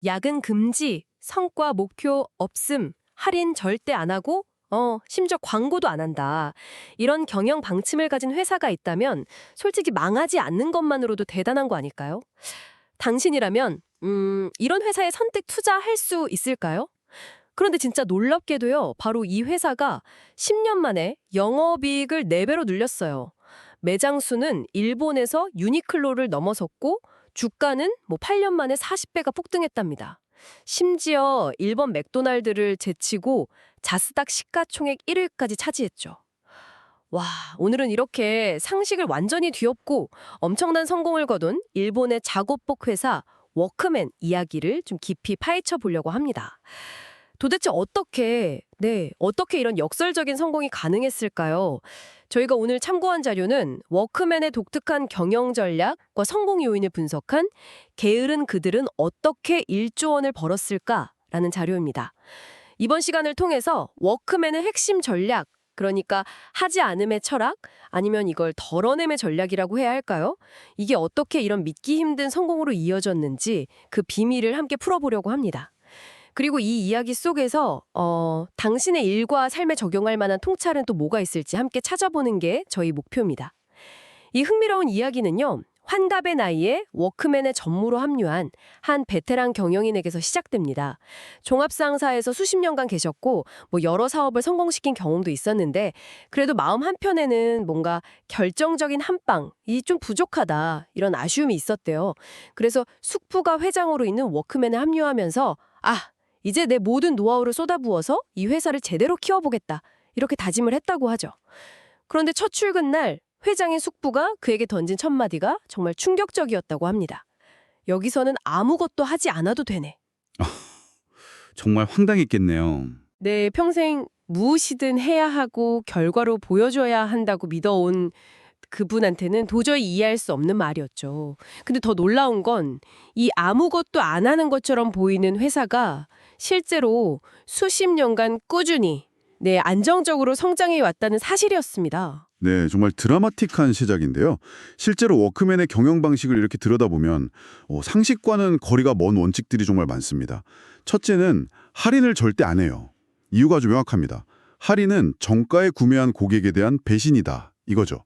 야근 금지, 성과 목표 없음, 할인 절대 안 하고, 심지어 광고도 안 한다. 이런 경영 방침을 가진 회사가 있다면 솔직히 망하지 않는 것만으로도 대단한 거 아닐까요? 당신이라면, 이런 회사에 선택 투자할 수 있을까요? 그런데 진짜 놀랍게도요, 바로 이 회사가 10년 만에 영업이익을 4배로 늘렸어요. 매장 수는 일본에서 유니클로를 넘어섰고, 주가는 8년 만에 40배가 폭등했답니다. 심지어 일본 맥도날드를 제치고 자스닥 시가총액 1위까지 차지했죠. 와, 오늘은 이렇게 상식을 완전히 뒤엎고 엄청난 성공을 거둔 일본의 작업복 회사 워크맨 이야기를 좀 깊이 파헤쳐 보려고 합니다. 도대체 어떻게 이런 역설적인 성공이 가능했을까요? 저희가 오늘 참고한 자료는 워크맨의 독특한 경영 전략과 성공 요인을 분석한 게으른 그들은 어떻게 1조 원을 벌었을까라는 자료입니다. 이번 시간을 통해서 워크맨의 핵심 전략, 그러니까 하지 않음의 철학, 아니면 이걸 덜어냄의 전략이라고 해야 할까요? 이게 어떻게 이런 믿기 힘든 성공으로 이어졌는지 그 비밀을 함께 풀어보려고 합니다. 그리고 이 이야기 속에서 당신의 일과 삶에 적용할 만한 통찰은 또 뭐가 있을지 함께 찾아보는 게 저희 목표입니다. 이 흥미로운 이야기는요, 환갑의 나이에 워크맨의 전무로 합류한 한 베테랑 경영인에게서 시작됩니다. 종합상사에서 수십 년간 계셨고 여러 사업을 성공시킨 경험도 있었는데 그래도 마음 한편에는 뭔가 결정적인 한 방이 좀 부족하다 이런 아쉬움이 있었대요. 그래서 숙부가 회장으로 있는 워크맨에 합류하면서 이제 내 모든 노하우를 쏟아부어서 이 회사를 제대로 키워보겠다 이렇게 다짐을 했다고 하죠. 그런데 첫 출근 날 회장인 숙부가 그에게 던진 첫 마디가 정말 충격적이었다고 합니다. 여기서는 아무것도 하지 않아도 되네. 정말 황당했겠네요. 내 평생 무엇이든 해야 하고 결과로 보여줘야 한다고 믿어온 그분한테는 도저히 이해할 수 없는 말이었죠. 근데 더 놀라운 건 이 아무것도 안 하는 것처럼 보이는 회사가 실제로 수십 년간 꾸준히 안정적으로 성장해 왔다는 사실이었습니다. 네, 정말 드라마틱한 시작인데요. 실제로 워크맨의 경영 방식을 이렇게 들여다보면 상식과는 거리가 먼 원칙들이 정말 많습니다. 첫째는 할인을 절대 안 해요. 이유가 아주 명확합니다. 할인은 정가에 구매한 고객에 대한 배신이다. 이거죠.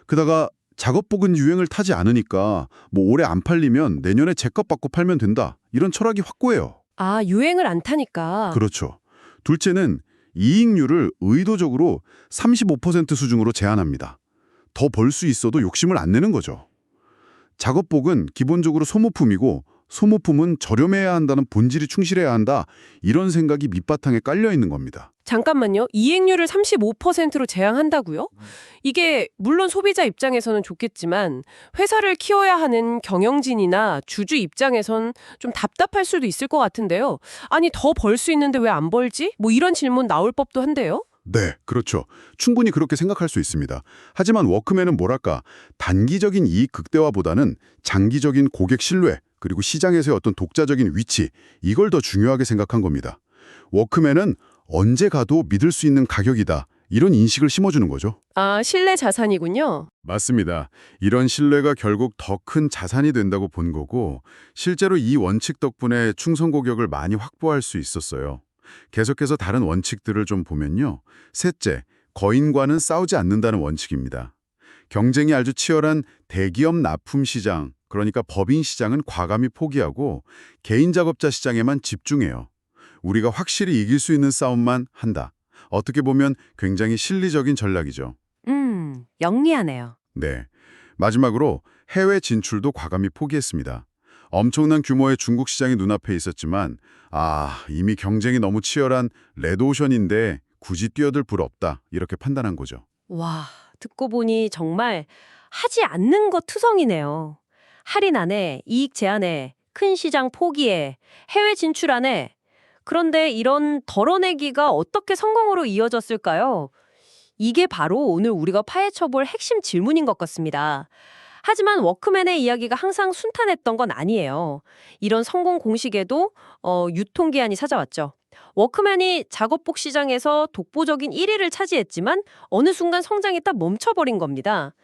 게다가 작업복은 유행을 타지 않으니까 올해 안 팔리면 내년에 제값 받고 팔면 된다. 이런 철학이 확고해요. 유행을 안 타니까. 그렇죠. 둘째는 이익률을 의도적으로 35% 수준으로 제한합니다. 더 벌 수 있어도 욕심을 안 내는 거죠. 작업복은 기본적으로 소모품이고 소모품은 저렴해야 한다는 본질이 충실해야 한다. 이런 생각이 밑바탕에 깔려 있는 겁니다. 잠깐만요. 이익률을 35%로 제한한다고요? 이게 물론 소비자 입장에서는 좋겠지만 회사를 키워야 하는 경영진이나 주주 입장에선 좀 답답할 수도 있을 것 같은데요. 아니 더 벌 수 있는데 왜 안 벌지? 이런 질문 나올 법도 한데요. 네, 그렇죠. 충분히 그렇게 생각할 수 있습니다. 하지만 워크맨은 단기적인 이익 극대화보다는 장기적인 고객 신뢰, 그리고 시장에서의 어떤 독자적인 위치, 이걸 더 중요하게 생각한 겁니다. 워크맨은 언제 가도 믿을 수 있는 가격이다. 이런 인식을 심어주는 거죠. 신뢰 자산이군요. 맞습니다. 이런 신뢰가 결국 더 큰 자산이 된다고 본 거고 실제로 이 원칙 덕분에 충성 고객을 많이 확보할 수 있었어요. 계속해서 다른 원칙들을 좀 보면요. 셋째, 거인과는 싸우지 않는다는 원칙입니다. 경쟁이 아주 치열한 대기업 납품 시장, 그러니까 법인 시장은 과감히 포기하고 개인 작업자 시장에만 집중해요. 우리가 확실히 이길 수 있는 싸움만 한다. 어떻게 보면 굉장히 실리적인 전략이죠. 영리하네요. 네. 마지막으로 해외 진출도 과감히 포기했습니다. 엄청난 규모의 중국 시장이 눈앞에 있었지만 이미 경쟁이 너무 치열한 레드오션인데 굳이 뛰어들 불 없다. 이렇게 판단한 거죠. 와, 듣고 보니 정말 하지 않는 것 투성이네요. 할인 안 해, 이익 제한해, 큰 시장 포기해, 해외 진출 안 해. 그런데 이런 덜어내기가 어떻게 성공으로 이어졌을까요? 이게 바로 오늘 우리가 파헤쳐볼 핵심 질문인 것 같습니다. 하지만 워크맨의 이야기가 항상 순탄했던 건 아니에요. 이런 성공 공식에도 유통기한이 찾아왔죠. 워크맨이 작업복 시장에서 독보적인 1위를 차지했지만 어느 순간 성장이 딱 멈춰버린 겁니다.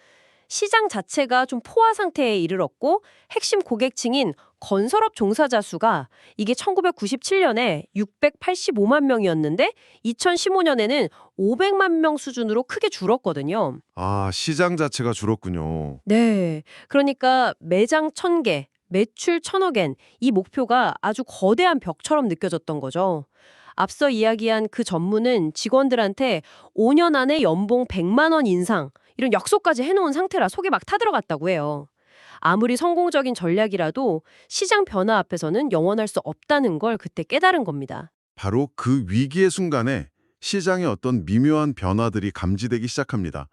시장 자체가 좀 포화 상태에 이르렀고 핵심 고객층인 건설업 종사자 수가 이게 1997년에 685만 명이었는데 2015년에는 500만 명 수준으로 크게 줄었거든요. 아, 시장 자체가 줄었군요. 네. 그러니까 매장 1000개, 매출 1000억엔 이 목표가 아주 거대한 벽처럼 느껴졌던 거죠. 앞서 이야기한 그 전무는 직원들한테 5년 안에 연봉 100만 원 인상 이런 약속까지 해놓은 상태라 속에 막 타들어갔다고 해요. 아무리 성공적인 전략이라도 시장 변화 앞에서는 영원할 수 없다는 걸 그때 깨달은 겁니다. 바로 그 위기의 순간에 시장의 어떤 미묘한 변화들이 감지되기 시작합니다.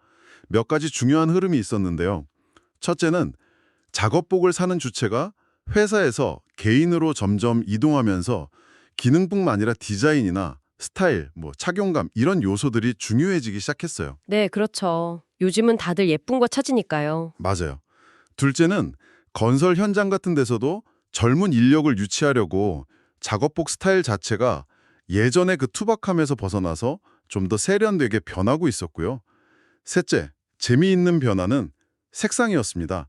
몇 가지 중요한 흐름이 있었는데요. 첫째는 작업복을 사는 주체가 회사에서 개인으로 점점 이동하면서 기능뿐만 아니라 디자인이나 스타일, 착용감 이런 요소들이 중요해지기 시작했어요. 네, 그렇죠. 요즘은 다들 예쁜 거 찾으니까요. 맞아요. 둘째는 건설 현장 같은 데서도 젊은 인력을 유치하려고 작업복 스타일 자체가 예전의 그 투박함에서 벗어나서 좀 더 세련되게 변하고 있었고요. 셋째, 재미있는 변화는 색상이었습니다.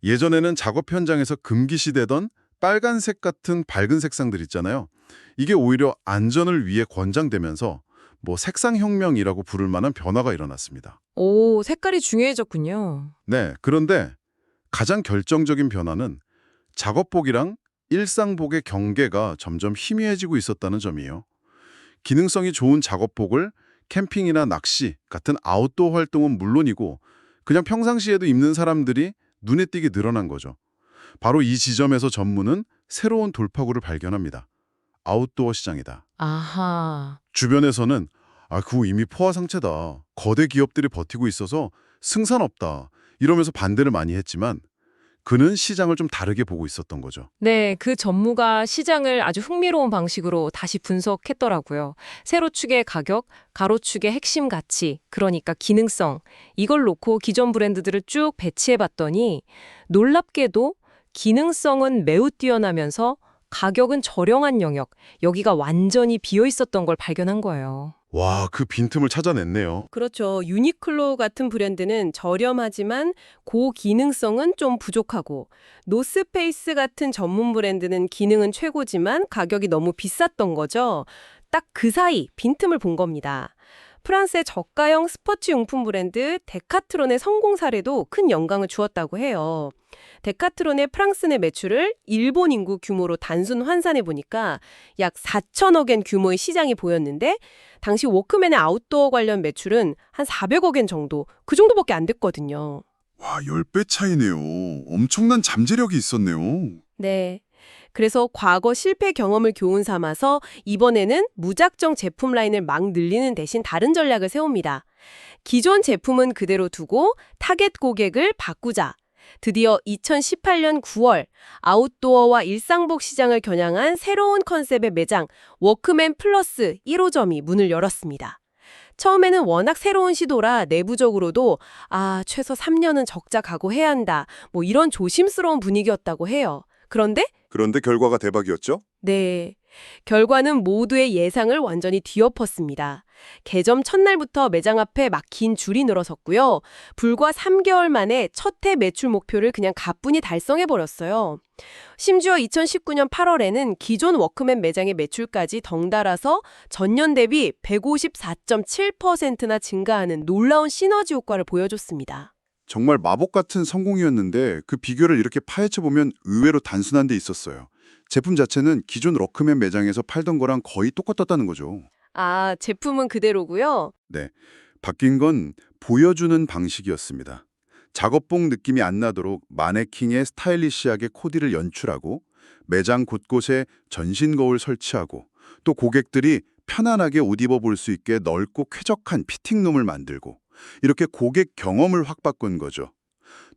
예전에는 작업 현장에서 금기시되던 빨간색 같은 밝은 색상들 있잖아요. 이게 오히려 안전을 위해 권장되면서 색상혁명이라고 부를 만한 변화가 일어났습니다. 오, 색깔이 중요해졌군요. 네, 그런데 가장 결정적인 변화는 작업복이랑 일상복의 경계가 점점 희미해지고 있었다는 점이에요. 기능성이 좋은 작업복을 캠핑이나 낚시 같은 아웃도어 활동은 물론이고 그냥 평상시에도 입는 사람들이 눈에 띄게 늘어난 거죠. 바로 이 지점에서 전무는 새로운 돌파구를 발견합니다. 아웃도어 시장이다. 아하. 주변에서는 그거 이미 포화 상태다. 거대 기업들이 버티고 있어서 승산 없다. 이러면서 반대를 많이 했지만 그는 시장을 좀 다르게 보고 있었던 거죠. 네, 그 전무가 시장을 아주 흥미로운 방식으로 다시 분석했더라고요. 세로축의 가격, 가로축의 핵심 가치, 그러니까 기능성, 이걸 놓고 기존 브랜드들을 쭉 배치해봤더니 놀랍게도 기능성은 매우 뛰어나면서 가격은 저렴한 영역, 여기가 완전히 비어있었던 걸 발견한 거예요. 와, 그 빈틈을 찾아냈네요. 그렇죠. 유니클로 같은 브랜드는 저렴하지만 고기능성은 좀 부족하고 노스페이스 같은 전문 브랜드는 기능은 최고지만 가격이 너무 비쌌던 거죠. 딱 그 사이 빈틈을 본 겁니다. 프랑스의 저가형 스포츠 용품 브랜드 데카트론의 성공 사례도 큰 영광을 주었다고 해요. 데카트론의 프랑스 내 매출을 일본 인구 규모로 단순 환산해 보니까 약 4천억엔 규모의 시장이 보였는데 당시 워크맨의 아웃도어 관련 매출은 한 400억엔 정도, 그 정도밖에 안 됐거든요. 와, 10배 차이네요. 엄청난 잠재력이 있었네요. 네. 그래서 과거 실패 경험을 교훈 삼아서 이번에는 무작정 제품 라인을 막 늘리는 대신 다른 전략을 세웁니다. 기존 제품은 그대로 두고 타겟 고객을 바꾸자. 드디어 2018년 9월 아웃도어와 일상복 시장을 겨냥한 새로운 컨셉의 매장 워크맨 플러스 1호점이 문을 열었습니다. 처음에는 워낙 새로운 시도라 내부적으로도 최소 3년은 적자 각오해야 한다. 이런 조심스러운 분위기였다고 해요. 그런데 결과가 대박이었죠? 네. 결과는 모두의 예상을 완전히 뒤엎었습니다. 개점 첫날부터 매장 앞에 막 긴 줄이 늘어섰고요. 불과 3개월 만에 첫 해 매출 목표를 그냥 가뿐히 달성해버렸어요. 심지어 2019년 8월에는 기존 워크맨 매장의 매출까지 덩달아서 전년 대비 154.7%나 증가하는 놀라운 시너지 효과를 보여줬습니다. 정말 마법 같은 성공이었는데 그 비결을 이렇게 파헤쳐보면 의외로 단순한 데 있었어요. 제품 자체는 기존 워크맨 매장에서 팔던 거랑 거의 똑같았다는 거죠. 제품은 그대로고요. 네, 바뀐 건 보여주는 방식이었습니다. 작업복 느낌이 안 나도록 마네킹에 스타일리시하게 코디를 연출하고 매장 곳곳에 전신 거울 설치하고 또 고객들이 편안하게 옷 입어볼 수 있게 넓고 쾌적한 피팅룸을 만들고 이렇게 고객 경험을 확 바꾼 거죠.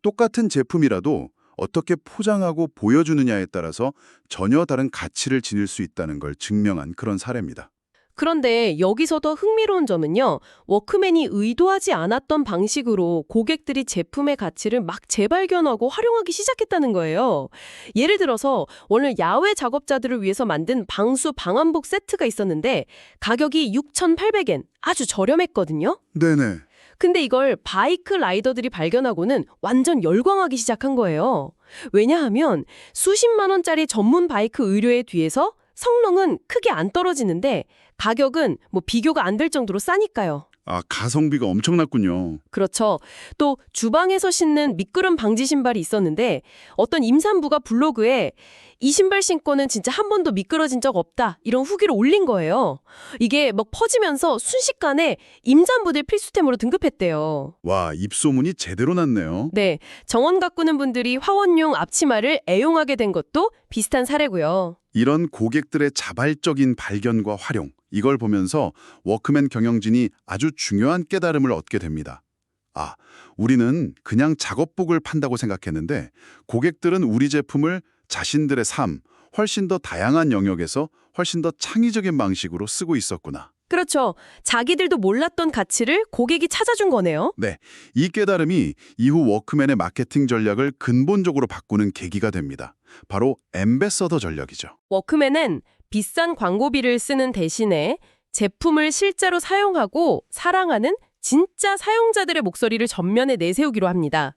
똑같은 제품이라도 어떻게 포장하고 보여주느냐에 따라서 전혀 다른 가치를 지닐 수 있다는 걸 증명한 그런 사례입니다. 그런데 여기서 더 흥미로운 점은요. 워크맨이 의도하지 않았던 방식으로 고객들이 제품의 가치를 막 재발견하고 활용하기 시작했다는 거예요. 예를 들어서 오늘 야외 작업자들을 위해서 만든 방수 방한복 세트가 있었는데 가격이 6,800엔, 아주 저렴했거든요. 네네. 근데 이걸 바이크 라이더들이 발견하고는 완전 열광하기 시작한 거예요. 왜냐하면 수십만 원짜리 전문 바이크 의료에 비해서 성능은 크게 안 떨어지는데 가격은 뭐 비교가 안 될 정도로 싸니까요. 아, 가성비가 엄청났군요. 그렇죠. 또 주방에서 신는 미끄럼 방지 신발이 있었는데 어떤 임산부가 블로그에 이 신발 신고는 진짜 한 번도 미끄러진 적 없다 이런 후기를 올린 거예요. 이게 막 퍼지면서 순식간에 임산부들 필수템으로 등급했대요. 와, 입소문이 제대로 났네요. 네, 정원 가꾸는 분들이 화원용 앞치마를 애용하게 된 것도 비슷한 사례고요. 이런 고객들의 자발적인 발견과 활용, 이걸 보면서 워크맨 경영진이 아주 중요한 깨달음을 얻게 됩니다. 아, 우리는 그냥 작업복을 판다고 생각했는데 고객들은 우리 제품을 자신들의 삶, 훨씬 더 다양한 영역에서 훨씬 더 창의적인 방식으로 쓰고 있었구나. 그렇죠. 자기들도 몰랐던 가치를 고객이 찾아준 거네요. 네, 이 깨달음이 이후 워크맨의 마케팅 전략을 근본적으로 바꾸는 계기가 됩니다. 바로 앰베서더 전략이죠. 워크맨은 비싼 광고비를 쓰는 대신에 제품을 실제로 사용하고 사랑하는 진짜 사용자들의 목소리를 전면에 내세우기로 합니다.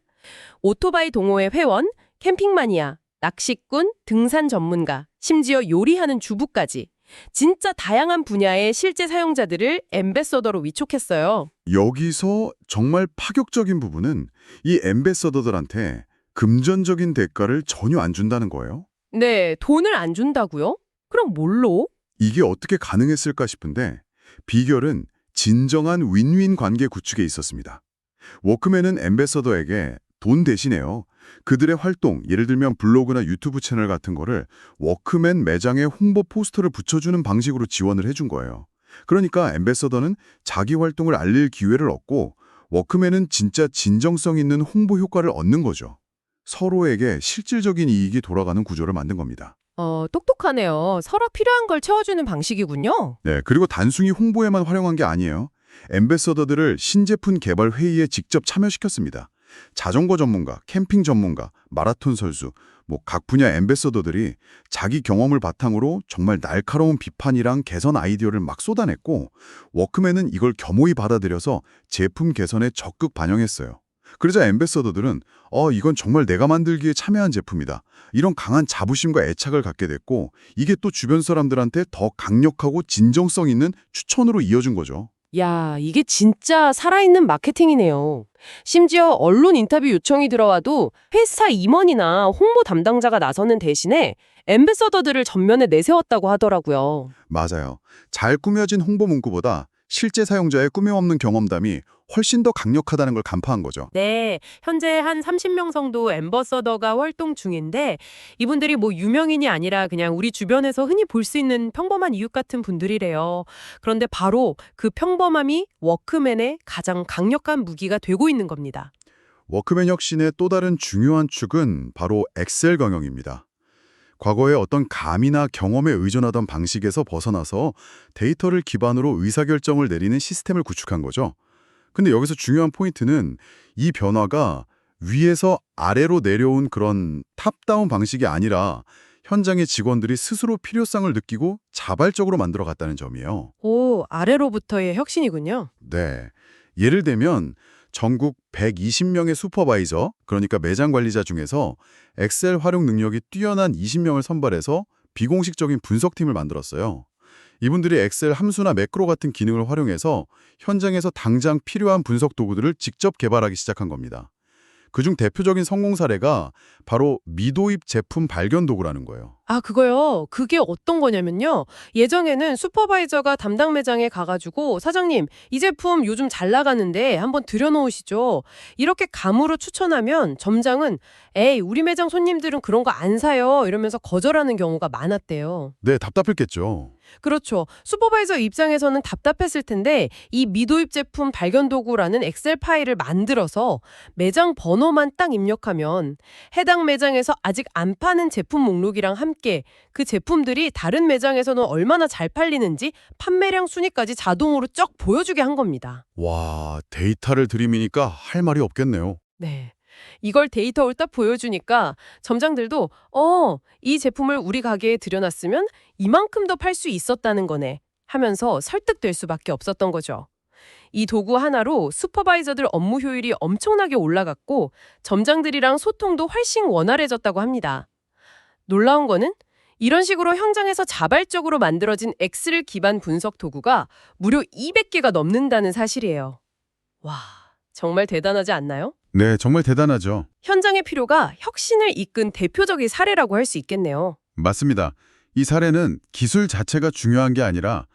오토바이 동호회 회원, 캠핑 마니아, 낚시꾼, 등산 전문가, 심지어 요리하는 주부까지 진짜 다양한 분야의 실제 사용자들을 앰베서더로 위촉했어요. 여기서 정말 파격적인 부분은 이 앰베서더들한테 금전적인 대가를 전혀 안 준다는 거예요. 네, 돈을 안 준다고요? 그럼 뭘로? 이게 어떻게 가능했을까 싶은데 비결은 진정한 윈윈 관계 구축에 있었습니다. 워크맨은 앰베서더에게 돈 대신에요. 그들의 활동, 예를 들면 블로그나 유튜브 채널 같은 거를 워크맨 매장에 홍보 포스터를 붙여주는 방식으로 지원을 해준 거예요. 그러니까 앰베서더는 자기 활동을 알릴 기회를 얻고 워크맨은 진짜 진정성 있는 홍보 효과를 얻는 거죠. 서로에게 실질적인 이익이 돌아가는 구조를 만든 겁니다. 똑똑하네요. 서로 필요한 걸 채워주는 방식이군요. 네, 그리고 단순히 홍보에만 활용한 게 아니에요. 앰베서더들을 신제품 개발 회의에 직접 참여시켰습니다. 자전거 전문가, 캠핑 전문가, 마라톤 선수, 각 분야 앰베서더들이 자기 경험을 바탕으로 정말 날카로운 비판이랑 개선 아이디어를 막 쏟아냈고 워크맨은 이걸 겸허히 받아들여서 제품 개선에 적극 반영했어요. 그러자 앰베서더들은 이건 정말 내가 만들기에 참여한 제품이다. 이런 강한 자부심과 애착을 갖게 됐고 이게 또 주변 사람들한테 더 강력하고 진정성 있는 추천으로 이어진 거죠. 야, 이게 진짜 살아있는 마케팅이네요. 심지어 언론 인터뷰 요청이 들어와도 회사 임원이나 홍보 담당자가 나서는 대신에 앰베서더들을 전면에 내세웠다고 하더라고요. 맞아요. 잘 꾸며진 홍보 문구보다 실제 사용자의 꾸밈없는 경험담이 훨씬 더 강력하다는 걸 간파한 거죠. 네, 현재 한 30명 정도 앰버서더가 활동 중인데 이분들이 뭐 유명인이 아니라 그냥 우리 주변에서 흔히 볼 수 있는 평범한 이웃 같은 분들이래요. 그런데 바로 그 평범함이 워크맨의 가장 강력한 무기가 되고 있는 겁니다. 워크맨 혁신의 또 다른 중요한 축은 바로 엑셀 경영입니다. 과거에 어떤 감이나 경험에 의존하던 방식에서 벗어나서 데이터를 기반으로 의사결정을 내리는 시스템을 구축한 거죠. 근데 여기서 중요한 포인트는 이 변화가 위에서 아래로 내려온 그런 탑다운 방식이 아니라 현장의 직원들이 스스로 필요성을 느끼고 자발적으로 만들어갔다는 점이에요. 오, 아래로부터의 혁신이군요. 네. 예를 들면 전국 120명의 슈퍼바이저, 그러니까 매장 관리자 중에서 엑셀 활용 능력이 뛰어난 20명을 선발해서 비공식적인 분석팀을 만들었어요. 이분들이 엑셀 함수나 매크로 같은 기능을 활용해서 현장에서 당장 필요한 분석 도구들을 직접 개발하기 시작한 겁니다. 그중 대표적인 성공 사례가 바로 미도입 제품 발견 도구라는 거예요. 아, 그거요. 그게 어떤 거냐면요. 예전에는 슈퍼바이저가 담당 매장에 가가지고 사장님, 이 제품 요즘 잘 나가는데 한번 들여놓으시죠. 이렇게 감으로 추천하면 점장은 에이, 우리 매장 손님들은 그런 거 안 사요. 이러면서 거절하는 경우가 많았대요. 네, 답답했겠죠. 그렇죠. 슈퍼바이저 입장에서는 답답했을 텐데 이 미도입 제품 발견 도구라는 엑셀 파일을 만들어서 매장 번호만 딱 입력하면 해당 매장에서 아직 안 파는 제품 목록이랑 함께 그 제품들이 다른 매장에서는 얼마나 잘 팔리는지 판매량 순위까지 자동으로 쩍 보여주게 한 겁니다. 와, 데이터를 들이미니까 할 말이 없겠네요. 네. 이걸 데이터로 딱 보여주니까 점장들도 이 제품을 우리 가게에 들여놨으면 이만큼 더 팔 수 있었다는 거네 하면서 설득될 수밖에 없었던 거죠. 이 도구 하나로 슈퍼바이저들 업무 효율이 엄청나게 올라갔고 점장들이랑 소통도 훨씬 원활해졌다고 합니다. 놀라운 거는 이런 식으로 현장에서 자발적으로 만들어진 엑셀 기반 분석 도구가 무려 200개가 넘는다는 사실이에요. 와, 정말 대단하지 않나요? 네, 정말 대단하죠. 현장의 필요가 혁신을 이끈 대표적인 사례라고 할 수 있겠네요. 맞습니다. 이 사례는 기술 자체가 중요한 게 아니라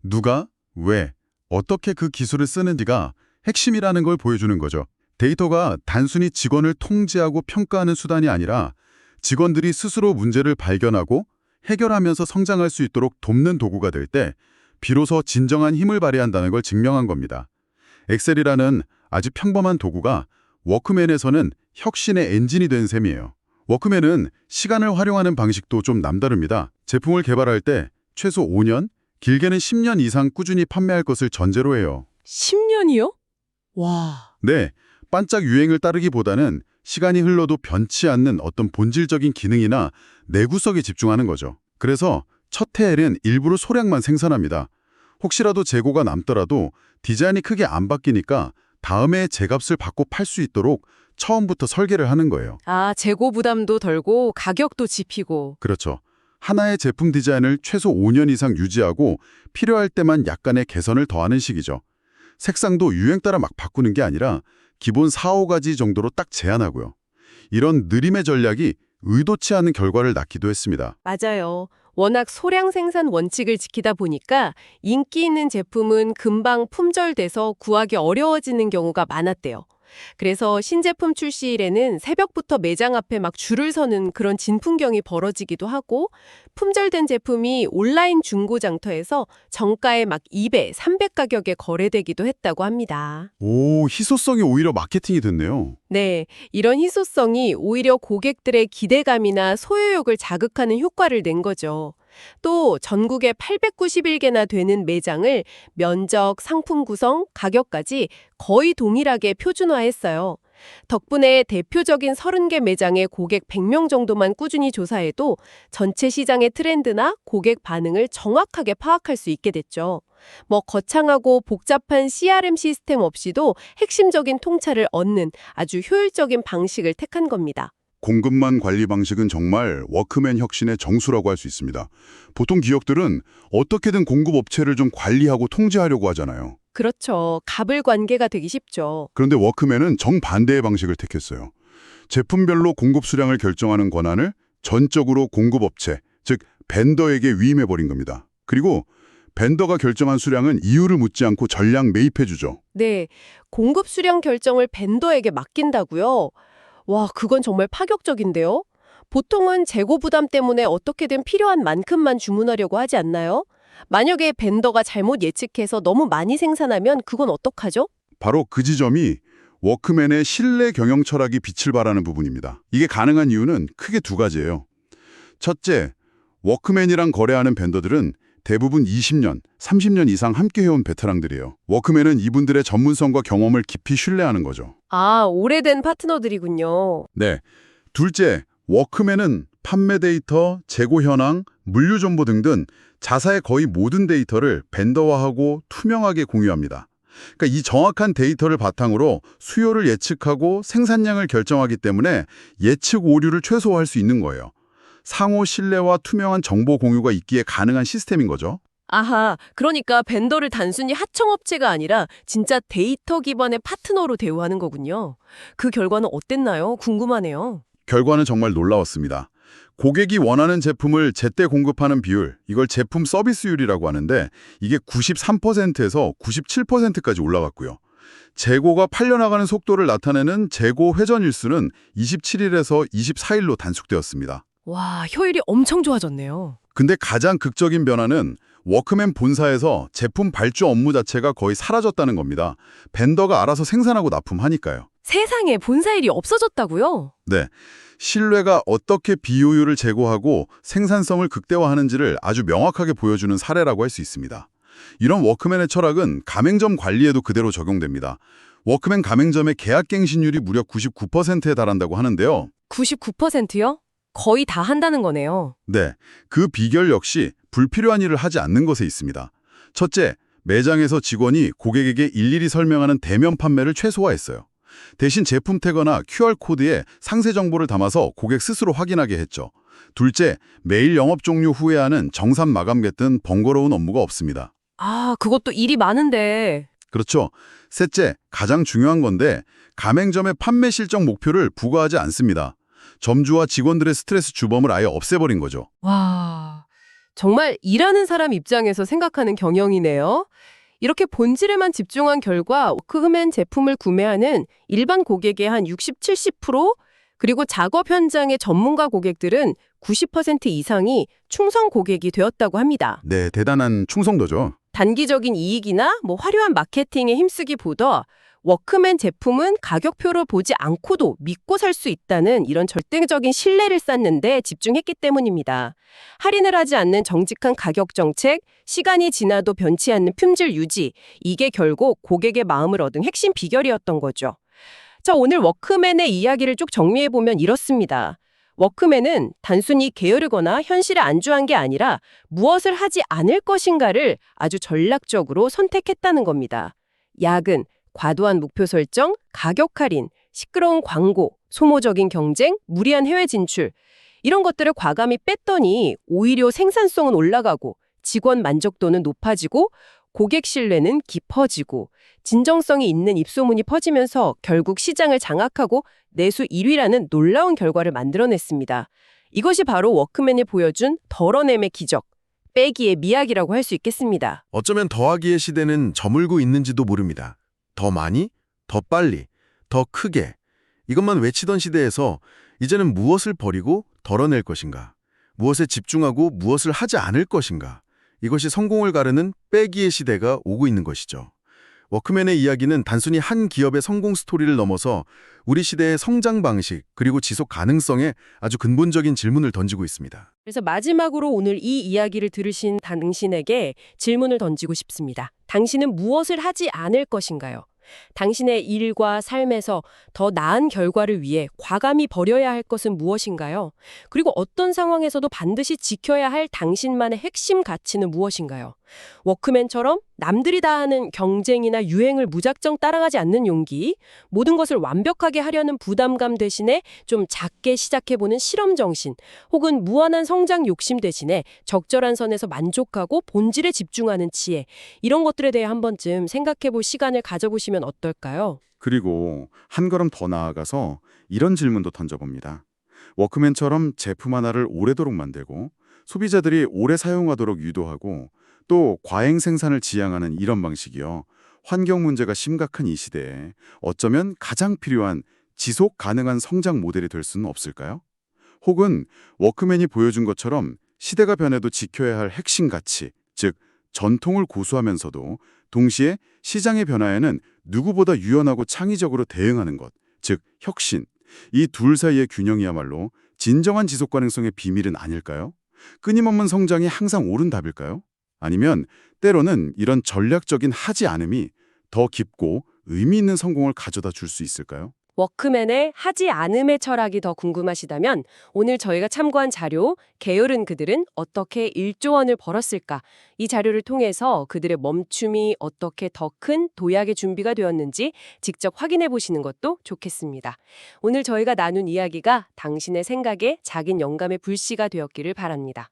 누가, 왜, 어떻게 그 기술을 쓰는지가 핵심이라는 걸 보여주는 거죠. 데이터가 단순히 직원을 통제하고 평가하는 수단이 아니라 직원들이 스스로 문제를 발견하고 해결하면서 성장할 수 있도록 돕는 도구가 될 때 비로소 진정한 힘을 발휘한다는 걸 증명한 겁니다. 엑셀이라는 아주 평범한 도구가 워크맨에서는 혁신의 엔진이 된 셈이에요. 워크맨은 시간을 활용하는 방식도 좀 남다릅니다. 제품을 개발할 때 최소 5년, 길게는 10년 이상 꾸준히 판매할 것을 전제로 해요. 10년이요? 와. 네, 반짝 유행을 따르기보다는 시간이 흘러도 변치 않는 어떤 본질적인 기능이나 내구성에 집중하는 거죠. 그래서 첫 해에는 일부러 소량만 생산합니다. 혹시라도 재고가 남더라도 디자인이 크게 안 바뀌니까 다음에 제값을 받고 팔 수 있도록 처음부터 설계를 하는 거예요. 아, 재고 부담도 덜고 가격도 지피고. 그렇죠. 하나의 제품 디자인을 최소 5년 이상 유지하고 필요할 때만 약간의 개선을 더하는 식이죠. 색상도 유행 따라 막 바꾸는 게 아니라 기본 4, 5가지 정도로 딱 제한하고요. 이런 느림의 전략이 의도치 않은 결과를 낳기도 했습니다. 맞아요. 워낙 소량 생산 원칙을 지키다 보니까 인기 있는 제품은 금방 품절돼서 구하기 어려워지는 경우가 많았대요. 그래서 신제품 출시일에는 새벽부터 매장 앞에 막 줄을 서는 그런 진풍경이 벌어지기도 하고 품절된 제품이 온라인 중고 장터에서 정가에 막 2배, 300 가격에 거래되기도 했다고 합니다. 오, 희소성이 오히려 마케팅이 됐네요. 네, 이런 희소성이 오히려 고객들의 기대감이나 소유욕을 자극하는 효과를 낸 거죠. 또 전국에 891개나 되는 매장을 면적, 상품 구성, 가격까지 거의 동일하게 표준화했어요. 덕분에 대표적인 30개 매장의 고객 100명 정도만 꾸준히 조사해도 전체 시장의 트렌드나 고객 반응을 정확하게 파악할 수 있게 됐죠. 거창하고 복잡한 CRM 시스템 없이도 핵심적인 통찰을 얻는 아주 효율적인 방식을 택한 겁니다. 공급망 관리 방식은 정말 워크맨 혁신의 정수라고 할 수 있습니다. 보통 기업들은 어떻게든 공급 업체를 좀 관리하고 통제하려고 하잖아요. 그렇죠. 갑을 관계가 되기 쉽죠. 그런데 워크맨은 정반대의 방식을 택했어요. 제품별로 공급 수량을 결정하는 권한을 전적으로 공급업체, 즉 벤더에게 위임해버린 겁니다. 그리고 벤더가 결정한 수량은 이유를 묻지 않고 전량 매입해주죠. 네, 공급 수량 결정을 벤더에게 맡긴다고요? 와, 그건 정말 파격적인데요? 보통은 재고 부담 때문에 어떻게든 필요한 만큼만 주문하려고 하지 않나요? 만약에 벤더가 잘못 예측해서 너무 많이 생산하면 그건 어떡하죠? 바로 그 지점이 워크맨의 신뢰 경영 철학이 빛을 발하는 부분입니다. 이게 가능한 이유는 크게 두 가지예요. 첫째, 워크맨이랑 거래하는 벤더들은 대부분 20년, 30년 이상 함께 해온 베테랑들이에요. 워크맨은 이분들의 전문성과 경험을 깊이 신뢰하는 거죠. 아, 오래된 파트너들이군요. 네. 둘째, 워크맨은 판매 데이터, 재고 현황, 물류 정보 등등 자사의 거의 모든 데이터를 벤더화하고 투명하게 공유합니다. 그러니까 이 정확한 데이터를 바탕으로 수요를 예측하고 생산량을 결정하기 때문에 예측 오류를 최소화할 수 있는 거예요. 상호 신뢰와 투명한 정보 공유가 있기에 가능한 시스템인 거죠. 아하, 그러니까 벤더를 단순히 하청업체가 아니라 진짜 데이터 기반의 파트너로 대우하는 거군요. 그 결과는 어땠나요? 궁금하네요. 결과는 정말 놀라웠습니다. 고객이 원하는 제품을 제때 공급하는 비율, 이걸 제품 서비스율이라고 하는데 이게 93%에서 97%까지 올라갔고요. 재고가 팔려나가는 속도를 나타내는 재고 회전 일수는 27일에서 24일로 단축되었습니다. 와, 효율이 엄청 좋아졌네요. 근데 가장 극적인 변화는 워크맨 본사에서 제품 발주 업무 자체가 거의 사라졌다는 겁니다. 벤더가 알아서 생산하고 납품하니까요. 세상에 본사 일이 없어졌다고요? 네, 신뢰가 어떻게 비효율을 제고하고 생산성을 극대화하는지를 아주 명확하게 보여주는 사례라고 할 수 있습니다. 이런 워크맨의 철학은 가맹점 관리에도 그대로 적용됩니다. 워크맨 가맹점의 계약갱신율이 무려 99%에 달한다고 하는데요. 99%요? 거의 다 한다는 거네요. 네, 그 비결 역시 불필요한 일을 하지 않는 것에 있습니다. 첫째, 매장에서 직원이 고객에게 일일이 설명하는 대면 판매를 최소화했어요. 대신 제품 태거나 QR코드에 상세 정보를 담아서 고객 스스로 확인하게 했죠. 둘째, 매일 영업 종료 후에 하는 정산 마감 같은 번거로운 업무가 없습니다. 아, 그것도 일이 많은데. 그렇죠. 셋째, 가장 중요한 건데 가맹점의 판매 실적 목표를 부과하지 않습니다. 점주와 직원들의 스트레스 주범을 아예 없애버린 거죠. 와, 정말 일하는 사람 입장에서 생각하는 경영이네요. 이렇게 본질에만 집중한 결과 워크맨 제품을 구매하는 일반 고객의 한 60, 70%, 그리고 작업 현장의 전문가 고객들은 90% 이상이 충성 고객이 되었다고 합니다. 네, 대단한 충성도죠. 단기적인 이익이나 화려한 마케팅에 힘쓰기보다 워크맨 제품은 가격표를 보지 않고도 믿고 살 수 있다는 이런 절대적인 신뢰를 쌓는데 집중했기 때문입니다. 할인을 하지 않는 정직한 가격 정책, 시간이 지나도 변치 않는 품질 유지, 이게 결국 고객의 마음을 얻은 핵심 비결이었던 거죠. 자, 오늘 워크맨의 이야기를 쭉 정리해보면 이렇습니다. 워크맨은 단순히 게으르거나 현실에 안주한 게 아니라 무엇을 하지 않을 것인가를 아주 전략적으로 선택했다는 겁니다. 야근, 과도한 목표 설정, 가격 할인, 시끄러운 광고, 소모적인 경쟁, 무리한 해외 진출, 이런 것들을 과감히 뺐더니 오히려 생산성은 올라가고 직원 만족도는 높아지고 고객 신뢰는 깊어지고 진정성이 있는 입소문이 퍼지면서 결국 시장을 장악하고 내수 1위라는 놀라운 결과를 만들어냈습니다. 이것이 바로 워크맨이 보여준 덜어냄의 기적, 빼기의 미학이라고 할 수 있겠습니다. 어쩌면 더하기의 시대는 저물고 있는지도 모릅니다. 더 많이, 더 빨리, 더 크게. 이것만 외치던 시대에서 이제는 무엇을 버리고 덜어낼 것인가? 무엇에 집중하고 무엇을 하지 않을 것인가? 이것이 성공을 가르는 빼기의 시대가 오고 있는 것이죠. 워크맨의 이야기는 단순히 한 기업의 성공 스토리를 넘어서 우리 시대의 성장 방식 그리고 지속 가능성에 아주 근본적인 질문을 던지고 있습니다. 그래서 마지막으로 오늘 이 이야기를 들으신 당신에게 질문을 던지고 싶습니다. 당신은 무엇을 하지 않을 것인가요? 당신의 일과 삶에서 더 나은 결과를 위해 과감히 버려야 할 것은 무엇인가요? 그리고 어떤 상황에서도 반드시 지켜야 할 당신만의 핵심 가치는 무엇인가요? 워크맨처럼 남들이 다 하는 경쟁이나 유행을 무작정 따라가지 않는 용기, 모든 것을 완벽하게 하려는 부담감 대신에 좀 작게 시작해보는 실험 정신, 혹은 무한한 성장 욕심 대신에 적절한 선에서 만족하고 본질에 집중하는 지혜, 이런 것들에 대해 한 번쯤 생각해볼 시간을 가져보시면 어떨까요? 그리고 한 걸음 더 나아가서 이런 질문도 던져봅니다. 워크맨처럼 제품 하나를 오래도록 만들고 소비자들이 오래 사용하도록 유도하고 또 과잉 생산을 지향하는 이런 방식이요. 환경 문제가 심각한 이 시대에 어쩌면 가장 필요한 지속 가능한 성장 모델이 될 수는 없을까요? 혹은 워크맨이 보여준 것처럼 시대가 변해도 지켜야 할 핵심 가치, 즉 전통을 고수하면서도 동시에 시장의 변화에는 누구보다 유연하고 창의적으로 대응하는 것, 즉 혁신, 이 둘 사이의 균형이야말로 진정한 지속 가능성의 비밀은 아닐까요? 끊임없는 성장이 항상 옳은 답일까요? 아니면 때로는 이런 전략적인 하지 않음이 더 깊고 의미 있는 성공을 가져다 줄 수 있을까요? 워크맨의 하지 않음의 철학이 더 궁금하시다면 오늘 저희가 참고한 자료 게으른 그들은 어떻게 1조 원을 벌었을까? 이 자료를 통해서 그들의 멈춤이 어떻게 더 큰 도약의 준비가 되었는지 직접 확인해 보시는 것도 좋겠습니다. 오늘 저희가 나눈 이야기가 당신의 생각에 작은 영감의 불씨가 되었기를 바랍니다.